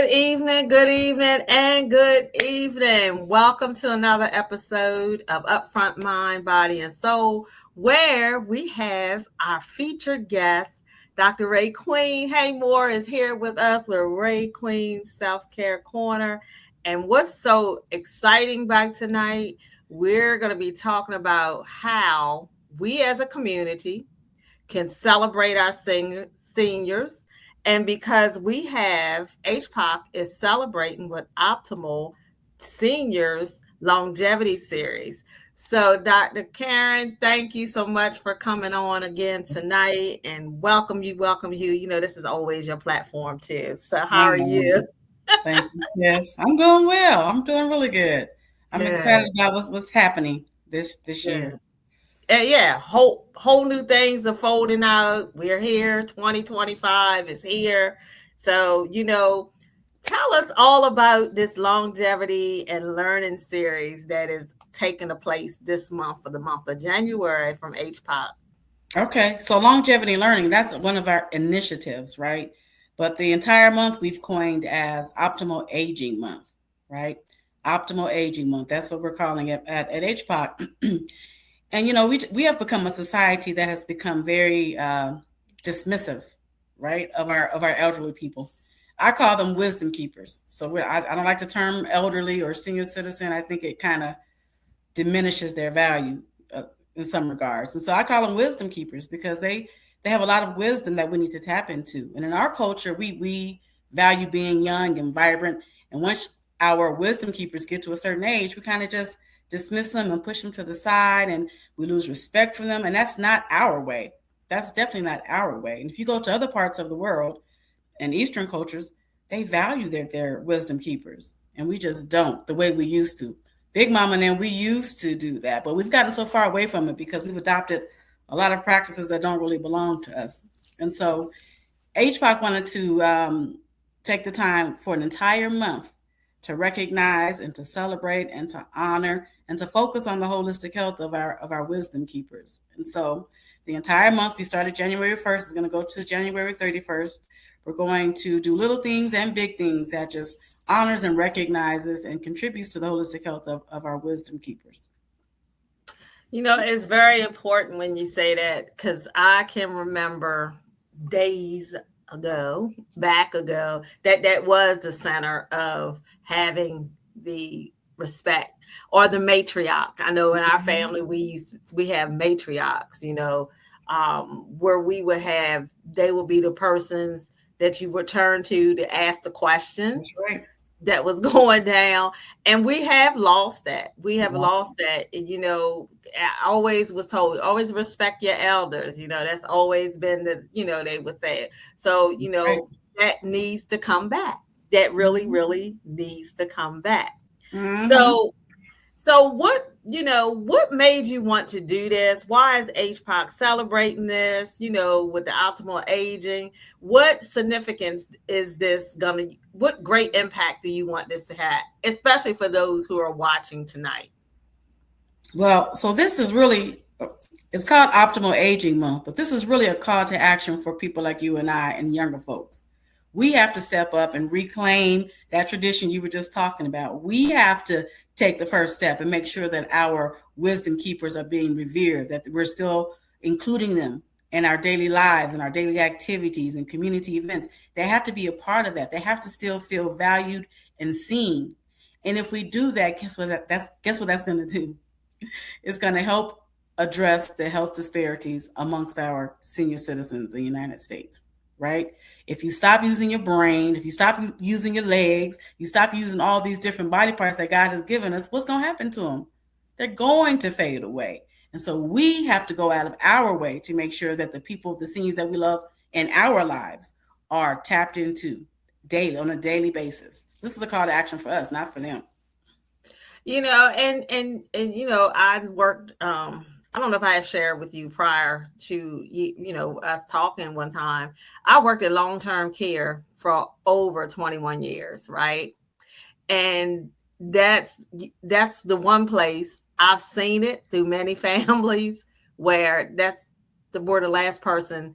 good evening, and good evening. Welcome to another episode of Upfront Mind, Body, and Soul, where we have our featured guest, Dr. RayeQueen Haymore is here with us with RayeQueen Self-Care Corner. And what's so exciting about tonight, we're going to be talking about how we as a community can celebrate our seniors. And because we have HPOC is celebrating with Optimal Seniors Longevity Series. So, Dr. Karen, thank you so much for coming on again tonight and welcome you. Welcome you. You know, this is always your platform too. So, how are you? Thank you. Yes, I'm doing well. I'm doing really good. I'm Good, excited about what's happening this year. good. And yeah, whole new things are folding out. We're here. 2025 is here. So, tell us all about this longevity and learning series that is taking place this month for the month of January from HPOC. Okay, so longevity learning, that's one of our initiatives, right? But the entire month we've coined as Optimal Aging Month, right? Optimal Aging Month. That's what we're calling it at HPOC. And we have become a society that has become very dismissive, right, of our elderly people. I call them wisdom keepers. So I don't like the term elderly or senior citizen. I think it kind of diminishes their value in some regards. And so I call them wisdom keepers because they have a lot of wisdom that we need to tap into. And in our culture, we value being young and vibrant. And once our wisdom keepers get to a certain age, we kind of just dismiss them and push them to the side, and we lose respect for them. And that's not our way. That's definitely not our way. And if you go to other parts of the world and Eastern cultures, they value their wisdom keepers. And we just don't the way we used to. Big Mama and them, we used to do that, but we've gotten so far away from it because we've adopted a lot of practices that don't really belong to us. And so HPOC wanted to take the time for an entire month to recognize and to celebrate and to honor and to focus on the holistic health of our wisdom keepers. And so the entire month, we started January 1st, is going to go to January 31st. We're going to do little things and big things that just honors and recognizes and contributes to the holistic health of our wisdom keepers. It's very important when you say that because I can remember days ago, back ago, that was the center of having the respect or the matriarch. I know in our family we have matriarchs, where we would have they would be the persons that you would turn to ask the questions That's right. that was going down, and we have lost that. We have Yeah. lost that. I always was told, always respect your elders. That's always been they would say it. So Right. that needs to come back. That really really needs to come back. Mm-hmm. So what made you want to do this? Why is HPOC celebrating this, with the optimal aging? What significance is this what great impact do you want this to have, especially for those who are watching tonight? Well, so this is really, it's called Optimal Aging Month, but this is really a call to action for people like you and I and younger folks. We have to step up and reclaim that tradition you were just talking about. We have to take the first step and make sure that our wisdom keepers are being revered, that we're still including them in our daily lives and our daily activities and community events. They have to be a part of that. They have to still feel valued and seen. And if we do that, guess what that's going to do? It's going to help address the health disparities amongst our senior citizens in the United States, right? If you stop using your brain, if you stop using your legs, you stop using all these different body parts that God has given us, what's going to happen to them? They're going to fade away. And so we have to go out of our way to make sure that the people, the seniors that we love in our lives are tapped into daily, on a daily basis. This is a call to action for us, not for them. And I worked I don't know if I had shared with you prior to us talking one time. I worked in long-term care for over 21 years, right? And that's the one place I've seen it through many families where we're the last person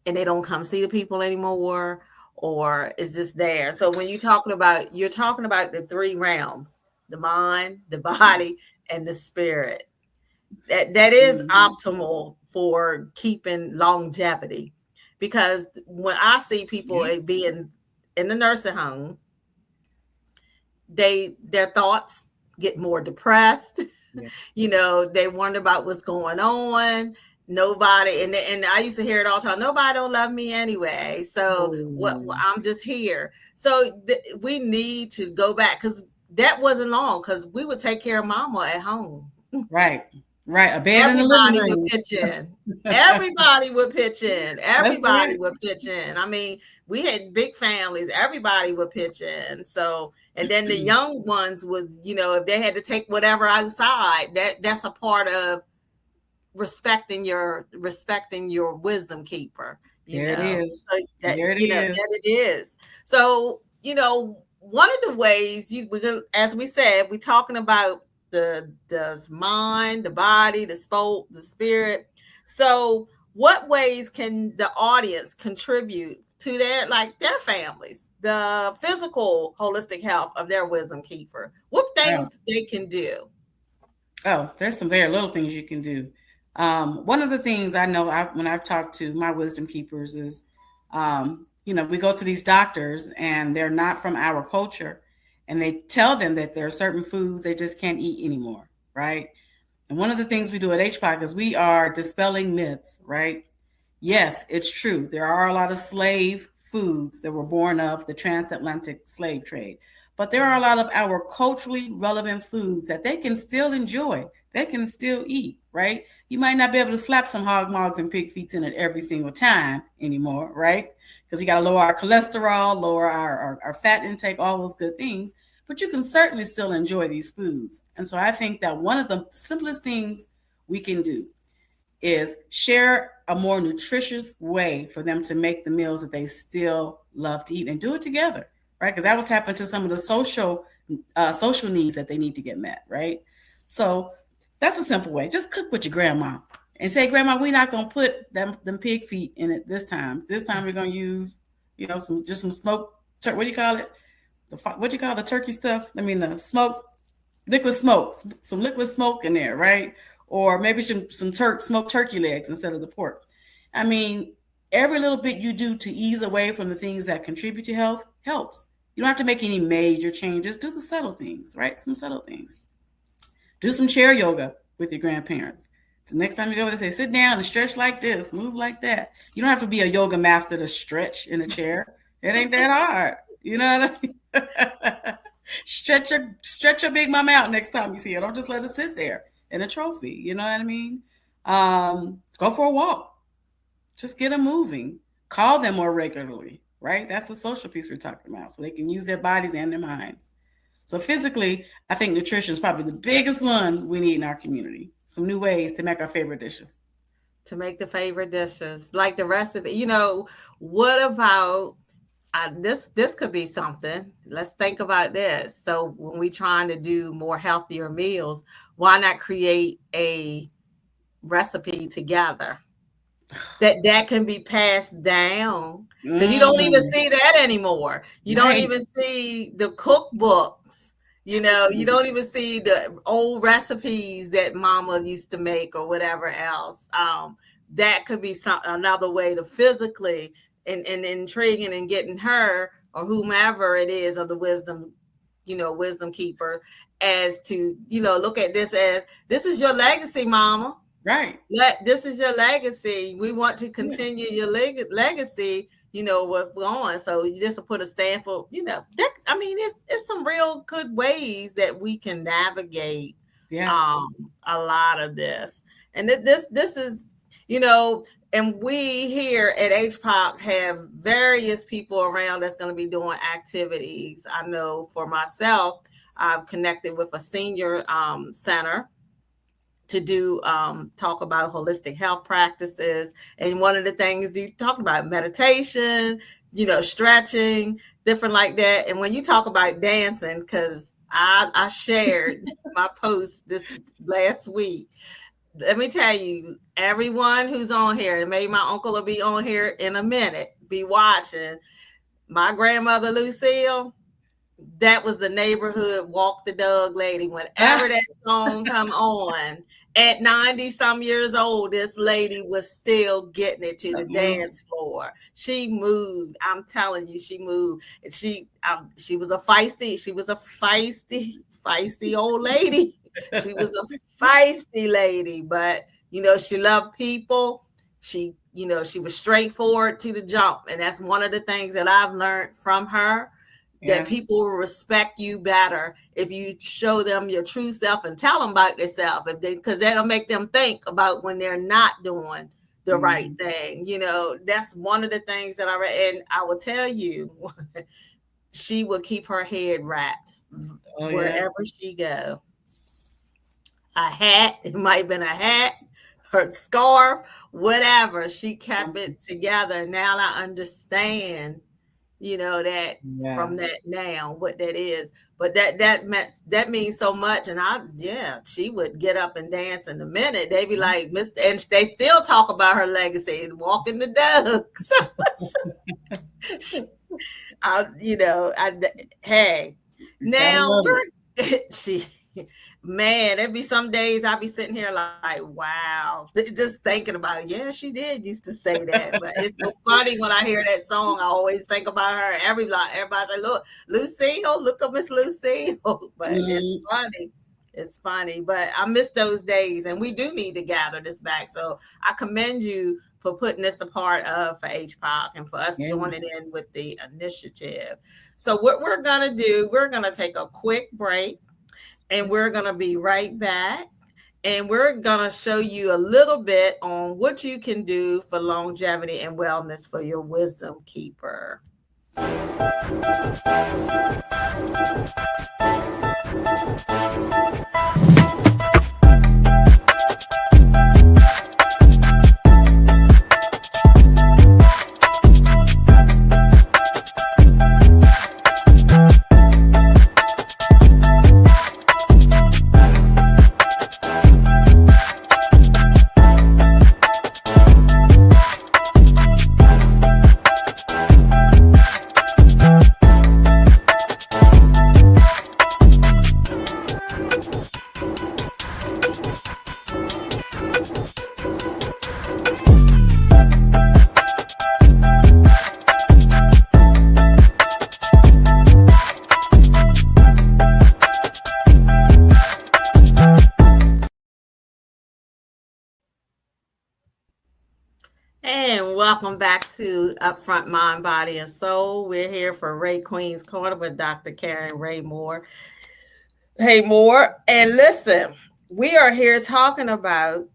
and they don't come see the people anymore, or is this there? So when you're talking about the three realms, the mind, the body, and the spirit. That is Mhm. optimal for keeping longevity. Because when I see people Yeah. being in the nursing home, their thoughts get more depressed. Yeah. They wonder about what's going on. Nobody, and I used to hear it all the time. Nobody don't love me anyway. So Oh, I'm just here. So we need to go back, because that wasn't long. Because we would take care of mama at home. right. Right. A bed in the living Everybody would room. pitch in. Everybody would pitch in. That's Everybody right. would pitch in. I mean, we had big families. Everybody would pitch in. So, and then the young ones would, if they had to take whatever outside, that's a part of respecting your wisdom keeper. There it is. So that There it is. that it is. So one of the ways as we said, we're talking about the mind, the body, the soul, the spirit. So what ways can the audience contribute to their families, the physical holistic health of their wisdom keeper? What Oh, things they can do? oh, there's some very little things you can do. One of the things I know when I've talked to my wisdom keepers is, we go to these doctors and they're not from our culture, and they tell them that there are certain foods they just can't eat anymore, right? And one of the things we do at HPOC is we are dispelling myths, right? Yes, it's true. There are a lot of slave foods that were born of the transatlantic slave trade. But there are a lot of our culturally relevant foods that they can still enjoy. They can still eat, right? You might not be able to slap some hog mogs and pig feet in it every single time anymore, right? Because you got to lower our cholesterol, lower our fat intake, all those good things. But you can certainly still enjoy these foods. And so I think that one of the simplest things we can do is share a more nutritious way for them to make the meals that they still love to eat, and do it together, right? Because that will tap into some of the social needs that they need to get met, right? So that's a simple way. Just cook with your grandma and say, Grandma, we're not gonna put them pig feet in it this time. This time we're gonna use, some smoked. What do you call it? What do you call the turkey stuff? I mean, the smoke liquid smoke, some liquid smoke in there, right? Or maybe some smoked turkey legs instead of the pork. I mean, every little bit you do to ease away from the things that contribute to health helps. You don't have to make any major changes. Do the subtle things, right? Some subtle things. Do some chair yoga with your grandparents. So next time you go over there, say, sit down and stretch like this, move like that. You don't have to be a yoga master to stretch in a chair. It ain't that hard. You know what I mean? Stretch your big mama out next time you see her. Don't just let her sit there in a trophy. You know what I mean? Go for a walk. Just get them moving. Call them more regularly, right? That's the social piece we're talking about. So they can use their bodies and their minds. So physically, I think nutrition is probably the biggest one we need in our community. Some new ways to make our favorite dishes. To make the favorite dishes, like the recipe. What about this could be something. Let's think about this. So when we trying to do more healthier meals, why not create a recipe together that can be passed down? Because you don't even Mm, see that anymore. You don't right. even see the cookbooks. You don't even see the old recipes that mama used to make or whatever else. That could be another way to physically and intriguing and getting her or whomever it is of the wisdom keeper, as to look at this as, this is your legacy, mama. Right. This is your legacy. We want to Yeah. continue your legacy. What's going. So you just put a stamp for. That, I mean, it's some real good ways that we can navigate Yeah. um a lot of this. And this is, you know, and we here at HPOC have various people around that's going to be doing activities. I know for myself, I've connected with a senior center to do talk about holistic health practices. And one of the things you talk about, meditation, stretching, different like that. And when you talk about dancing, because I shared my post this last week, let me tell you, everyone who's on here, and maybe my uncle will be on here in a minute, be watching. My grandmother Lucille, that was the neighborhood walk the dog lady. Whenever Ah, that song come on, at 90 some years old, this lady was still getting it to the music. dance floor. She moved. I'm telling you, she moved. And she was a feisty old lady. She was a feisty lady, but she loved people. She was straightforward to the jump. And that's one of the things that I've learned from her, that Yeah. people will respect you better if you show them your true self and tell them about themselves, because that'll make them think about when they're not doing the right Mhm. thing. That's one of the things that I read, and I will tell you, she would keep her head wrapped Oh yeah. wherever she go. A hat, it might have been a hat, her scarf, whatever. She kept it together. Now I understand that Yeah. from that now, what that is. But that means so much. And she would get up and dance in a minute. They be like, Miss, and they still talk about her legacy, walking the dogs. I hey, Gotta now love it. she man, there'd be some days I'd be sitting here like, wow, just thinking about it. Yeah, she did used to say that. But it's so funny when I hear that song. I always think about her. Everybody say, look, Lucille, look at Miss Lucille. But it's Mhm. funny. It's funny. But I miss those days, and we do need to gather this back. So I commend you for putting this a part of for HPOC and for us Yeah. joining in with the initiative. So what we're gonna do, we're gonna take a quick break, and we're going to be right back. And we're going to show you a little bit on what you can do for longevity and wellness for your wisdom keeper. And welcome back to Upfront Mind, Body, and Soul. We're here for RayeQueen's Corner with Dr. Karen Raymore. Hey, Moore. And listen, we are here talking about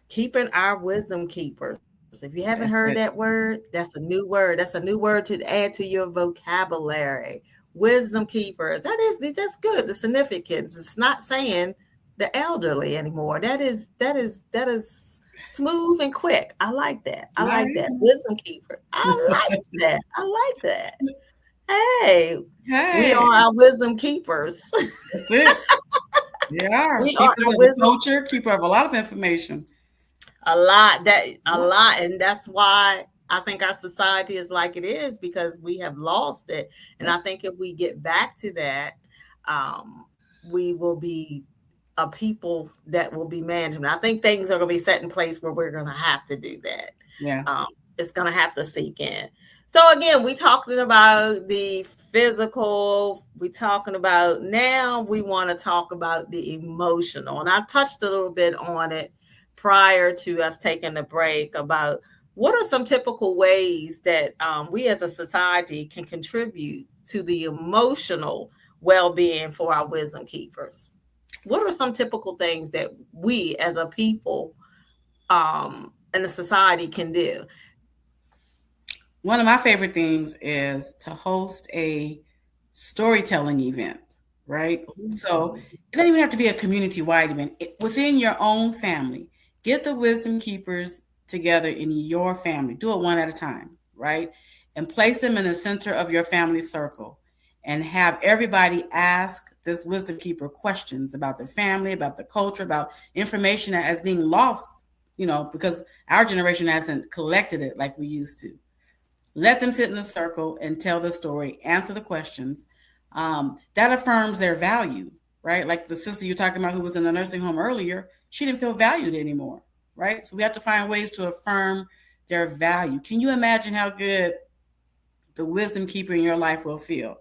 keeping our wisdom keepers. If you haven't heard That's that it. word, that's a new word. That's a new word to add to your vocabulary. Wisdom keepers. That's good. The significance. It's not saying the elderly anymore. That is smooth and quick. I like that. I All like that. right. Wisdom keeper. I like that. I like that. Hey, we Hey, are our wisdom keepers. that's it. They are We are keepers our of the wisdom culture, keeper of a lot of information. a lot, and that's why I think our society is like it is, because we have lost it. And I Yep. think if we get back to that, we will be a people that will be management. I think things are going to be set in place where we're going to have to do that. Yeah. It's going to have to sink in. So again, we talking about the physical. We talking about, now we want to talk about the emotional, and I touched a little bit on it prior to us taking the break, about what are some typical ways that we as a society can contribute to the emotional well-being for our wisdom keepers. What are some typical things that we as a people and a society can do? One of my favorite things is to host a storytelling event, right? So Mhm. it doesn't even have to be a community wide event. Within your own family, get the wisdom keepers together in your family. Do it one at a time, right? And place them in the center of your family circle and have everybody ask this wisdom keeper questions about their family, about the culture, about information that is being lost, because our generation hasn't collected it like we used to. Let them sit in a circle and tell the story, answer the questions. That affirms their value, right? Like the sister you're talking about who was in the nursing home earlier, she didn't feel valued anymore, right? So we have to find ways to affirm their value. Can you imagine how good the wisdom keeper in your life will feel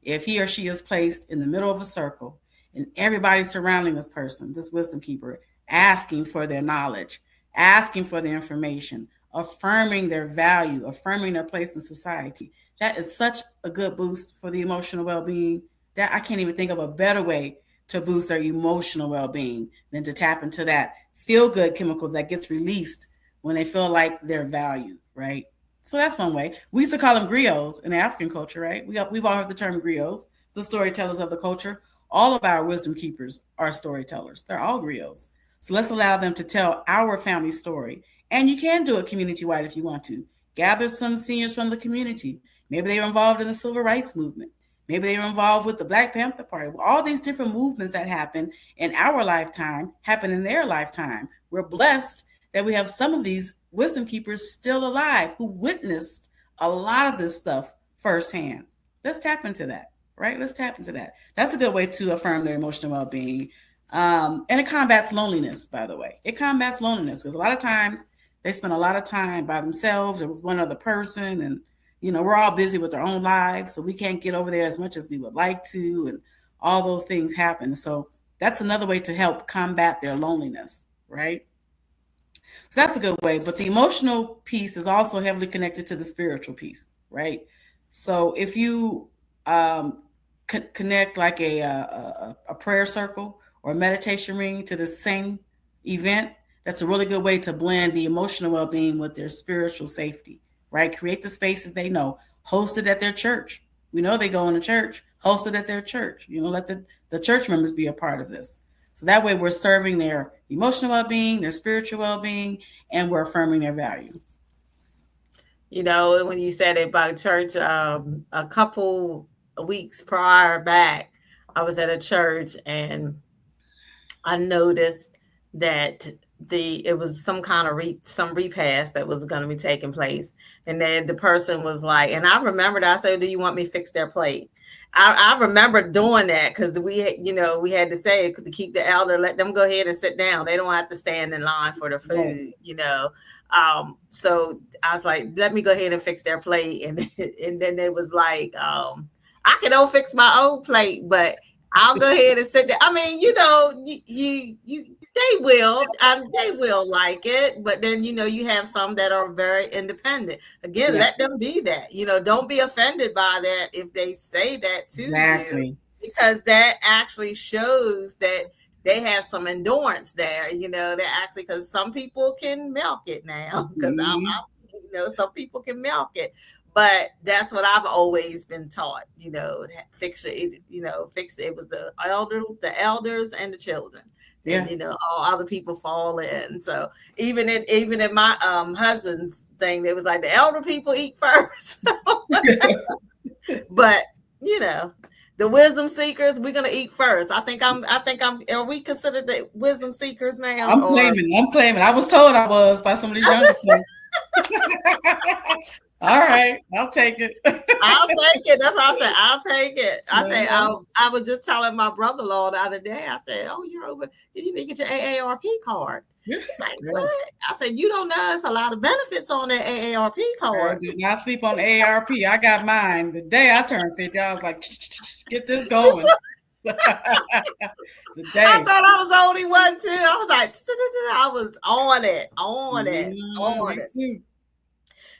if he or she is placed in the middle of a circle and everybody surrounding this person, this wisdom keeper, asking for their knowledge, asking for their information, affirming their value, affirming their place in society? That is such a good boost for the emotional well-being that I can't even think of a better way to boost their emotional well-being than to tap into that feel-good chemical that gets released when they feel like they're valued, right? So that's one way. We used to call them griots in the African culture, right? We've all heard the term griots, the storytellers of the culture. All of our wisdom keepers are storytellers. They're all griots. So let's allow them to tell our family story. And you can do it community-wide if you want to. Gather some seniors from the community. Maybe they were involved in the civil rights movement. Maybe they were involved with the Black Panther Party. All these different movements that happen in our lifetime happen in their lifetime. We're blessed that we have some of these wisdom keepers still alive who witnessed a lot of this stuff firsthand. Let's tap into that, right? Let's tap into that. That's a good way to affirm their emotional well-being. And it combats loneliness, by the way. It combats loneliness because a lot of times they spend a lot of time by themselves or with one other person. And, we're all busy with our own lives, so we can't get over there as much as we would like to. And all those things happen. So that's another way to help combat their loneliness, right? So that's a good way. But the emotional piece is also heavily connected to the spiritual piece, right? So if you connect like a prayer circle or a meditation ring to the same event, that's a really good way to blend the emotional well-being with their spiritual safety, right? Create the spaces they know. Host it at their church. We know they go into church. Host it at their church. Let the church members be a part of this. So that way we're serving their emotional well-being, their spiritual well-being, and we're affirming their value. When you said it about church, a couple weeks prior back, I was at a church and I noticed that it was some kind of some repast that was going to be taking place, and then the person was like, and I remembered, I said, "Do you want me to fix their plate?" I remember doing that because we had to say to keep the elder, let them go ahead and sit down. They don't have to stand in line for the food, So I was like, let me go ahead and fix their plate, and then they was like, I can don't fix my own plate, but I'll go ahead and sit there. I mean, they will like it, but then you have some that are very independent. Again, let them be that. Don't be offended by that if they say that to you, because that actually shows that they have some endurance there. That actually, because some people can milk it now, because some people can milk it. But that's what I've always been taught, fix it, fix it. It was the elders and the children. Yeah. And, all other people fall in. So even in my husband's thing, they was like the elder people eat first. But, the wisdom seekers, we're gonna eat first. Are we considered the wisdom seekers now? I'm claiming. I was told I was by some of these youngsters. All right, I'll take it. I'll take it. That's what I said. I'll take it. I was just telling my brother-in-law the other day. I said, "Oh, you're over. You need to get your AARP card." He's like, "What?" I said, "You don't know. There's a lot of benefits on that AARP card." I did not sleep on the AARP. I got mine the day I turned 50. I was like, "Get this going." I thought I was the only one too. I was like, I was on it. Too.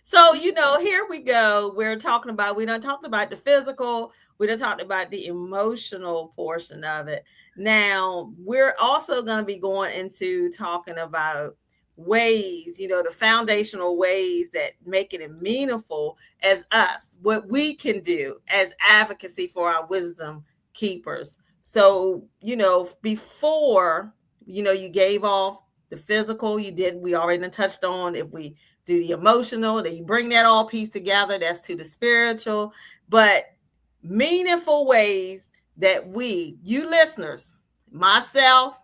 So, here we go. We done talked about the physical. We done talked about the emotional portion of it. Now, we're also going to be going into talking about ways, the foundational ways that make it meaningful as us, what we can do as advocacy for our wisdom keepers. So, before, you gave off the physical, we already touched on if we do the emotional, that you bring that all piece together, that's to the spiritual, but meaningful ways that you listeners, myself,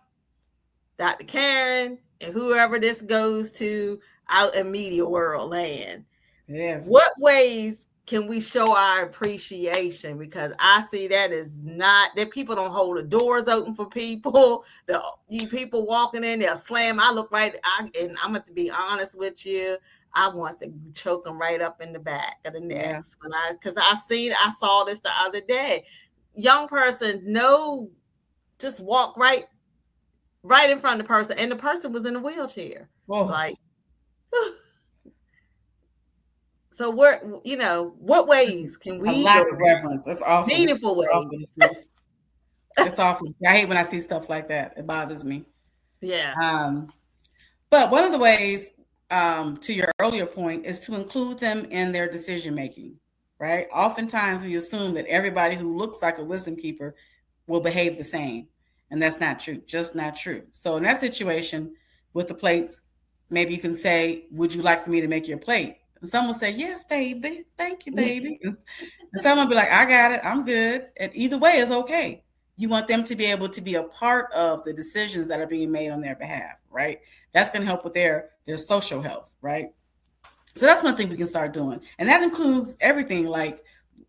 Dr. Karen, and whoever this goes to out in media world land, Yes. What ways can we show our appreciation? Because I see that is not that people don't hold the doors open for people. You people walking in, they'll slam. I look right, and I'm going to be honest with you. I want to choke them right up in the back of the Yeah. necks because I saw this the other day. Young person, no, just walk right in front of the person, and the person was in a wheelchair. Oh, Like, so what ways can a we lack go of reverence. It's awful. It's meaningful awful ways? to see. It's awful. I hate when I see stuff like that. It bothers me. Yeah. Um, but one of the ways, to your earlier point, is to include them in their decision making, right? Oftentimes we assume that everybody who looks like a wisdom keeper will behave the same. And that's not true, just not true. So in that situation with the plates, maybe you can say, would you like for me to make your plate? And someone will say, yes, baby. Thank you, baby. And someone will be like, I got it. I'm good. And either way is okay. You want them to be able to be a part of the decisions that are being made on their behalf, right? That's going to help with their social health, right? So that's one thing we can start doing. And that includes everything like,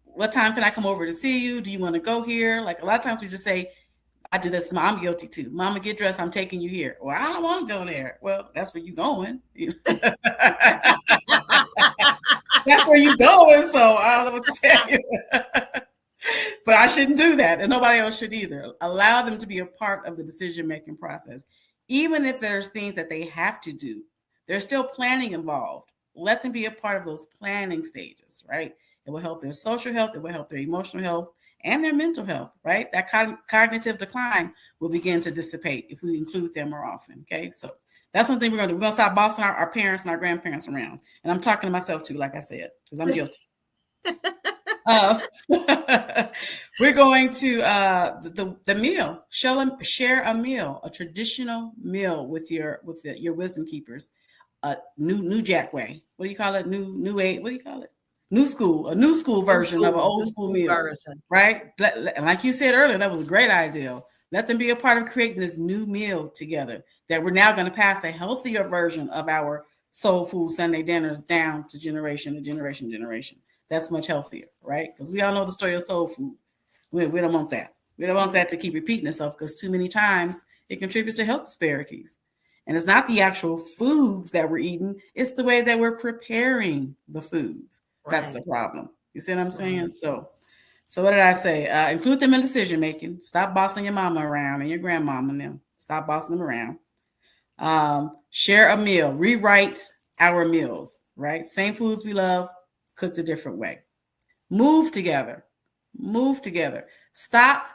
what time can I come over to see you? Do you want to go here? Like a lot of times we just say, I do this. I'm guilty too. Mama, get dressed. I'm taking you here. Well, I don't want to go there. Well, that's where you going. That's where you going. So I don't know what to tell you. But I shouldn't do that. And nobody else should either. Allow them to be a part of the decision-making process. Even if there's things that they have to do, there's still planning involved. Let them be a part of those planning stages, right? It will help their social health. It will help their emotional health and their mental health, right? That cognitive decline will begin to dissipate if we include them more often, okay? So that's one thing we're going to do. We're going to stop bossing our parents and our grandparents around. And I'm talking to myself too, like I said, because I'm guilty. We're going to the meal. Share a meal, a traditional meal with your wisdom keepers. New Jack way. What do you call it? New age. What do you call it? New school. A new school version of an old school meal. Version. Right? Like you said earlier, that was a great idea. Let them be a part of creating this new meal together. That we're now going to pass a healthier version of our soul food Sunday dinners down to generation to generation to generation. That's much healthier, right? Because we all know the story of soul food. We don't want that. We don't want that to keep repeating itself because too many times it contributes to health disparities. And it's not the actual foods that we're eating, it's the way that we're preparing the foods. Right. That's the problem. You see what I'm saying? Right. So what did I say? Include them in decision making. Stop bossing your mama around and your grandmama and them. Stop bossing them around. Share a meal. Rewrite our meals, right? Same foods we love, cooked a different way. Move together. Stop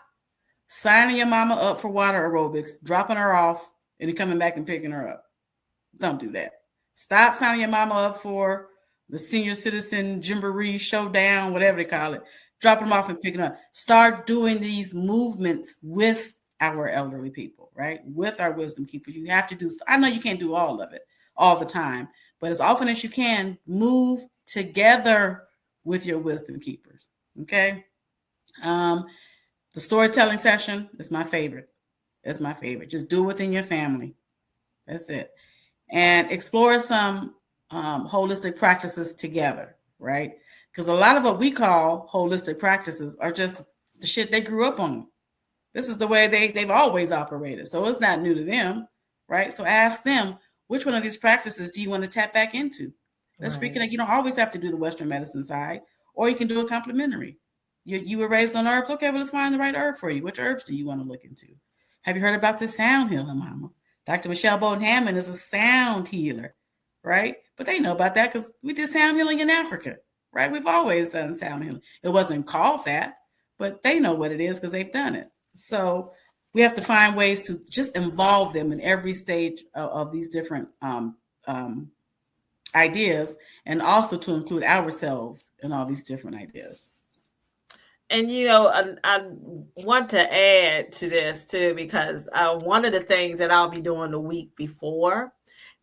signing your mama up for water aerobics, dropping her off, and then coming back and picking her up. Don't do that. Stop signing your mama up for the senior citizen jamboree showdown, whatever they call it. Drop them off and pick them up. Start doing these movements with our elderly people, right? With our wisdom keepers. You have to do, I know you can't do all of it all the time, but as often as you can, move together with your wisdom keepers. Okay. The storytelling session is my favorite. That's my favorite. Just do it within your family. That's it. And explore some holistic practices together, right? Because a lot of what we call holistic practices are just the shit they grew up on. This is the way they've always operated. So it's not new to them, right? So ask them, which one of these practices do you want to tap back into? Let's reconnect. You don't always have to do the Western medicine side, or you can do a complementary. You were raised on herbs. Okay, well, let's find the right herb for you. Which herbs do you want to look into? Have you heard about the sound healing, Mama? Dr. Michelle Bowden-Hammond is a sound healer, right? But they know about that because we did sound healing in Africa, right? We've always done sound healing. It wasn't called that, but they know what it is because they've done it. So we have to find ways to just involve them in every stage of these different ideas, and also to include ourselves in all these different ideas. And I want to add to this too, because one of the things that I'll be doing the week before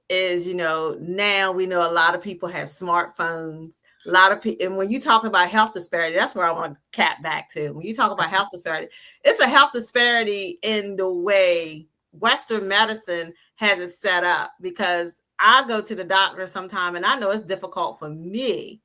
is, now we know a lot of people have smartphones. A lot of people, and when you talk about health disparity, that's where I want to cap back to. When you talk about health disparity, it's a health disparity in the way Western medicine has it set up, because I go to the doctor sometime, and I know it's difficult for me.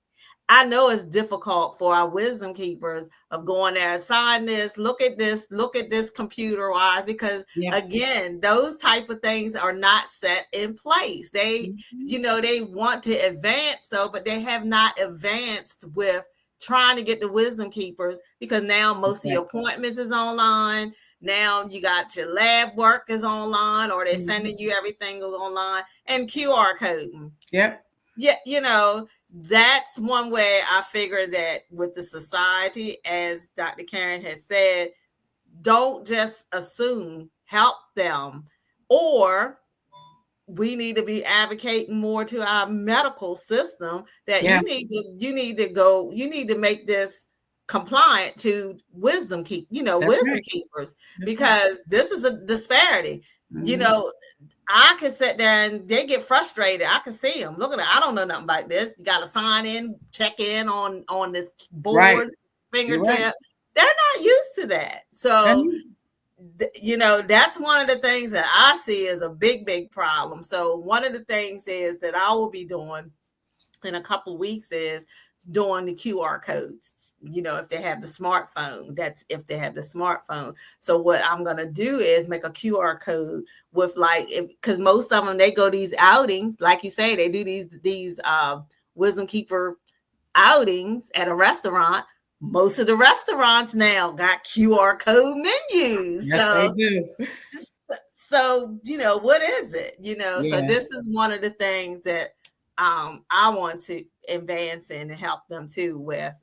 I know it's difficult for our wisdom keepers of going there, sign this, look at this computer wise, because again, those type of things are not set in place. They, they want to advance, but they have not advanced with trying to get the wisdom keepers, because now most of your appointments is online. Now you got your lab work is online, or they're sending you everything online, and QR coding. Yep. Yeah, that's one way I figure that with the society, as Dr. Karen has said, don't just assume, help them. Or we need to be advocating more to our medical system that you need to make this compliant to wisdom keepers, because this is a disparity. I can sit there and they get frustrated. I can see them. Look at it. I don't know nothing about this. You got to sign in, check in on this board, fingertip. Right. They're not used to that. So, that's one of the things that I see as a big, big problem. So one of the things is that I will be doing in a couple of weeks is doing the QR codes. If they have the smartphone, that's if they have the smartphone. So what I'm going to do is make a QR code with because most of them, they go these outings, like you say, they do these wisdom keeper outings at a restaurant. Most of the restaurants now got QR code menus. Yes, they do. So, what is it? So this is one of the things that I want to advance in and help them too with,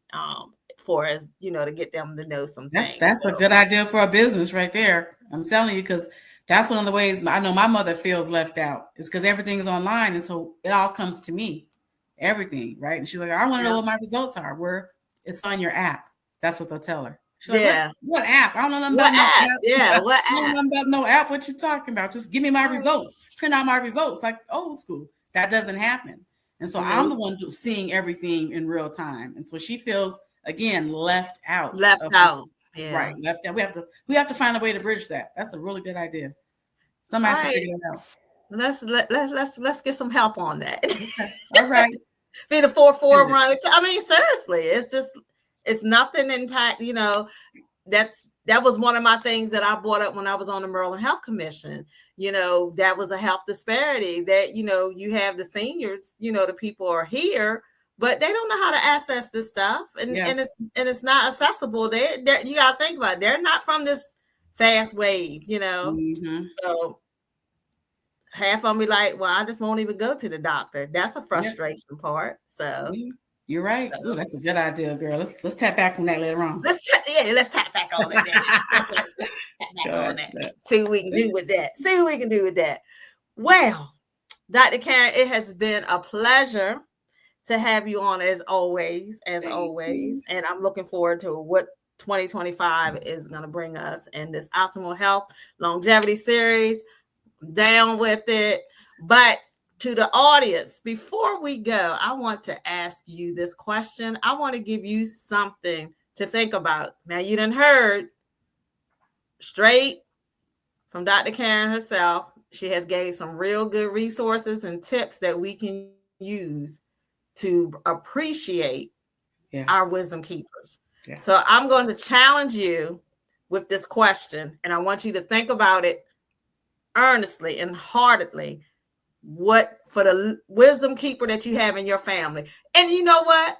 for as to get them to know some things. That's a good idea for a business right there. I'm telling you, because that's one of the ways I know my mother feels left out, is because everything is online, and so it all comes to me, everything, right? And she's like, I want to know what my results are. Where it's on your app. That's what they'll tell her. She's like, what app? I don't know nothing about no app. Yeah, what app? I don't know nothing about no app. What you talking about? Just give me my results. Print out my results like old school. That doesn't happen. And so I'm the one seeing everything in real time. And so she feels, again, left out. Yeah. Right. Left out. We have to find a way to bridge that. That's a really good idea. Somebody has to figure it out. Let's get some help on that. Okay. All right. Be the 4-4 run. I mean, seriously, it's nothing impact. That was one of my things that I brought up when I was on the Maryland Health Commission. That was a health disparity that, you have the seniors, the people are here, but they don't know how to access this stuff. And it's not accessible. They you got to think about it. They're not from this fast wave, So half of them be like, well, I just won't even go to the doctor. That's a frustration part. So you're right. Ooh, that's a good idea, girl. Let's tap back on that later on. Let's tap back on it. Let's tap back on that. See what we can do with that. Well, Dr. Karen, it has been a pleasure to have you on as always. And I'm looking forward to what 2025 is going to bring us in this optimal health longevity series. Down with it. But to the audience, before we go, I want to ask you this question. I want to give you something to think about. Now, you done heard straight from Dr. Karen herself. She has gave some real good resources and tips that we can use to appreciate our wisdom keepers. Yeah. So I'm going to challenge you with this question, and I want you to think about it earnestly and heartedly. What for the wisdom keeper that you have in your family? And you know what?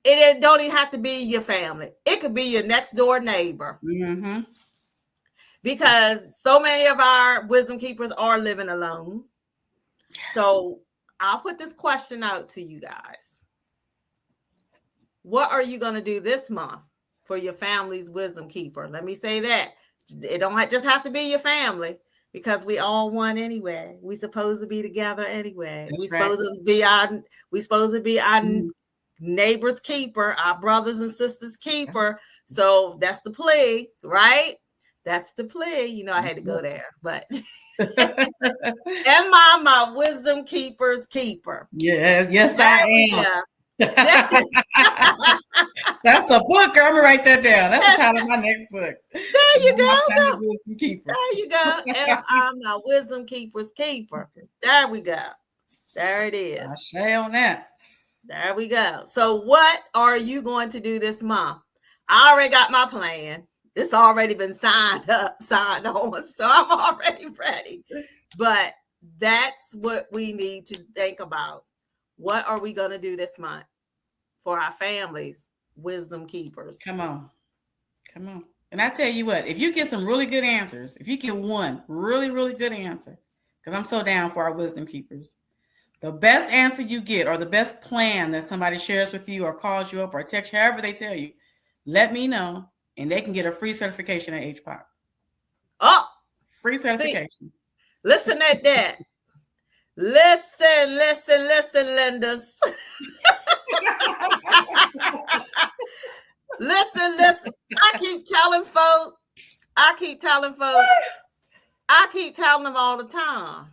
It don't even have to be your family. It could be your next door neighbor. Mm-hmm. Because so many of our wisdom keepers are living alone. Yes. So I'll put this question out to you guys. What are you going to do this month for your family's wisdom keeper? Let me say that. It don't just have to be your family. Because we all one anyway. We supposed to be together anyway. We supposed to be our neighbor's keeper, our brothers and sisters keeper. So that's the plea, right? That's the plea. I had to go there, but am I my wisdom keeper's keeper? Yes, I am. That's a book. I'm gonna write that down. That's the title of my next book. There you go. There you go. And I'm my wisdom keeper's keeper. There we go. There it is. I say on that. There we go. So what are you going to do this month? I already got my plan. It's already been signed up, signed on, so I'm already ready. But that's what we need to think about. What are we going to do this month for our families, wisdom keepers? Come on. And I tell you what, if you get some really good answers, if you get one really, really good answer, because I'm so down for our wisdom keepers, the best answer you get or the best plan that somebody shares with you or calls you up or texts you, however they tell you, let me know, and they can get a free certification at HPOC. Oh, free certification. See, listen at that. Listen, Lindas. Listen. I keep telling them all the time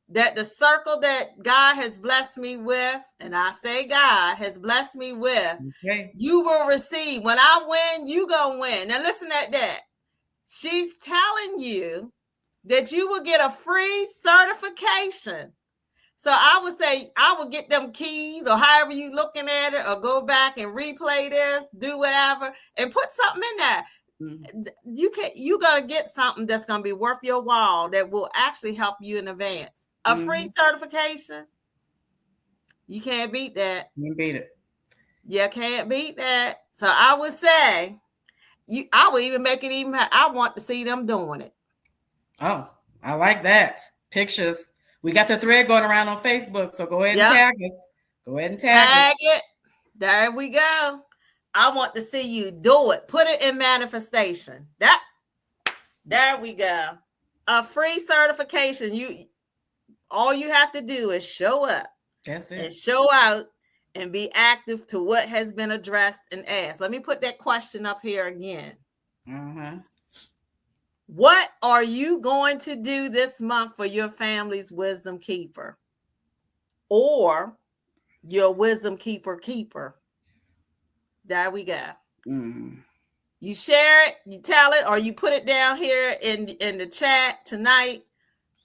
that the circle that God has blessed me with, and I say God has blessed me with, you will receive. When I win, you gonna win. Now listen at that. She's telling you that you will get a free certification. So I would say I would get them keys or however you looking at it, or go back and replay this, do whatever, and put something in there. Mm-hmm. You gotta get something that's gonna be worth your while that will actually help you in advance. A free certification. You can't beat that. You can't beat it. You can't beat that. So I would say I would even make it even. I want to see them doing it. Oh, I like that. Pictures. We got the thread going around on Facebook, so go ahead and tag us. Go ahead and tag it. There we go. I want to see you do it. Put it in manifestation. There we go. A free certification. All you have to do is show up. That's it. And show out and be active to what has been addressed and asked. Let me put that question up here again. What are you going to do this month for your family's wisdom keeper? Or your wisdom keeper? There we go. You share it, you tell it, or you put it down here in the chat tonight.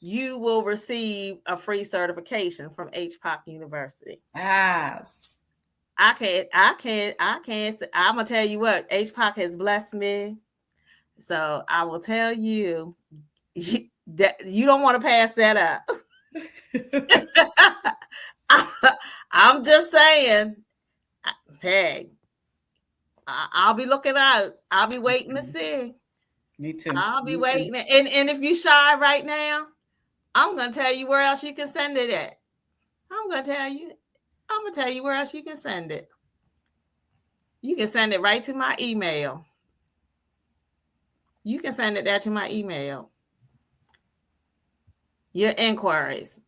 You will receive a free certification from HPOC University. Yes. I can't. I'm gonna tell you what, HPOC has blessed me. So I will tell you that you don't want to pass that up. I'm just saying, hey, I'll be looking out. I'll be waiting to see. Me too. I'll be waiting. And if you shy right now, I'm going to tell you where else you can send it at. I'm going to tell you where else you can send it. You can send it right to my email. You can send it there to my email. Your inquiries.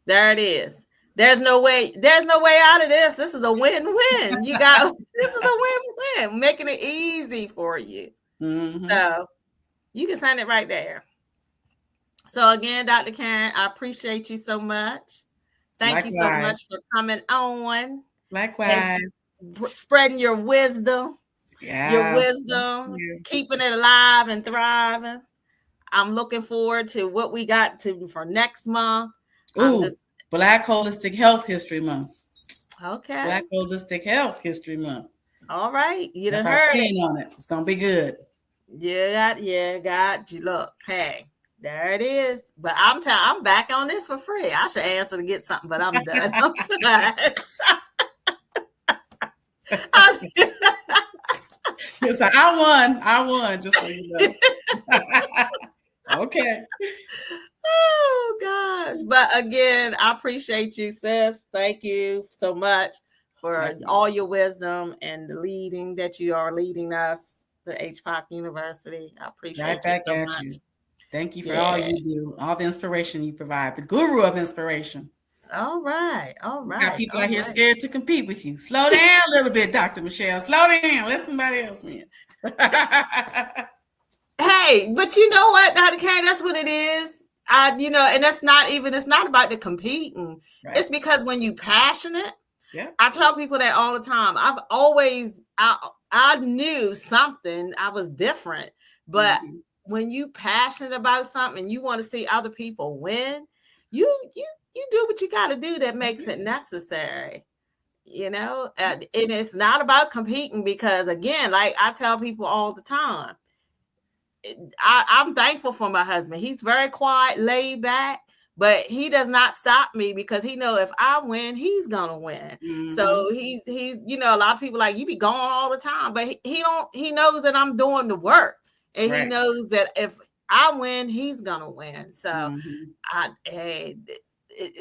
There it is. There's no way out of this. This is a win-win. This is a win-win, making it easy for you. So you can send it right there. So again, Dr. Karen, I appreciate you so much. Thank you so much for coming on. Likewise. Spreading your wisdom. Yeah. Your wisdom, keeping it alive and thriving. I'm looking forward to what we got for next month. Black Holistic Health History Month. Okay. Black Holistic Health History Month. All right. You done heard it. On it. It's going to be good. Got you. Look, hey, there it is. But I'm back on this for free. I should answer to get something, but I'm done. I'm done. So I won, just so you know. Okay. Oh gosh. But again, I appreciate you, sis. Thank you so much for all your wisdom and the leading that you are leading us to HPOC University. I appreciate you so much. Thank you for all you do, all the inspiration you provide, the guru of inspiration. All right. Got people out here scared to compete with you. Slow down a little bit, Dr. Michelle. Slow down. Let somebody else win. Hey, but you know what, Dr. Karen, that's what it is. And that's not even, it's not about the competing. Right. It's because when you passionate, I tell people that all the time. I've always, I knew something, I was different, but when you passionate about something and you want to see other people win, you you do what you got to do that That's makes it. it necessary. And it's not about competing, because again, like I tell people all the time, I'm thankful for my husband. He's very quiet, laid back, but he does not stop me, because he know if I win, he's gonna win. Mm-hmm. So he's a lot of people like, you be gone all the time, but he don't. He knows that I'm doing the work, and he Right. knows that if I win, he's gonna win. So Mm-hmm. hey,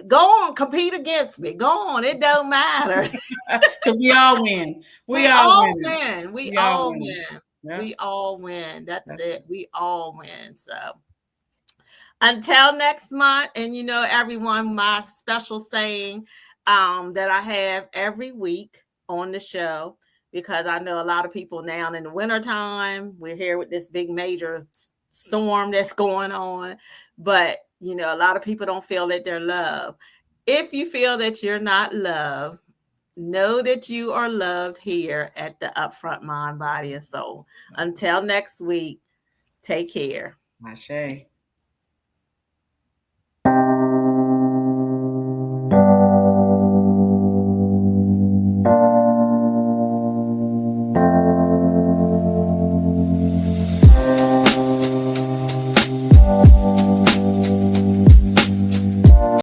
go on, compete against me. Go on, it don't matter. Because we all win. We We all all win. win. We We all all win. win. Yep. We all win. That's That's it. it. We all win. So until next month, and everyone, my special saying that I have every week on the show, because I know a lot of people now in the wintertime, we're here with this big major storm that's going on, but a lot of people don't feel that they're loved. If you feel that you're not loved, know that you are loved here at the Upfront Mind, Body, and Soul. Until next week, take care. Ashe.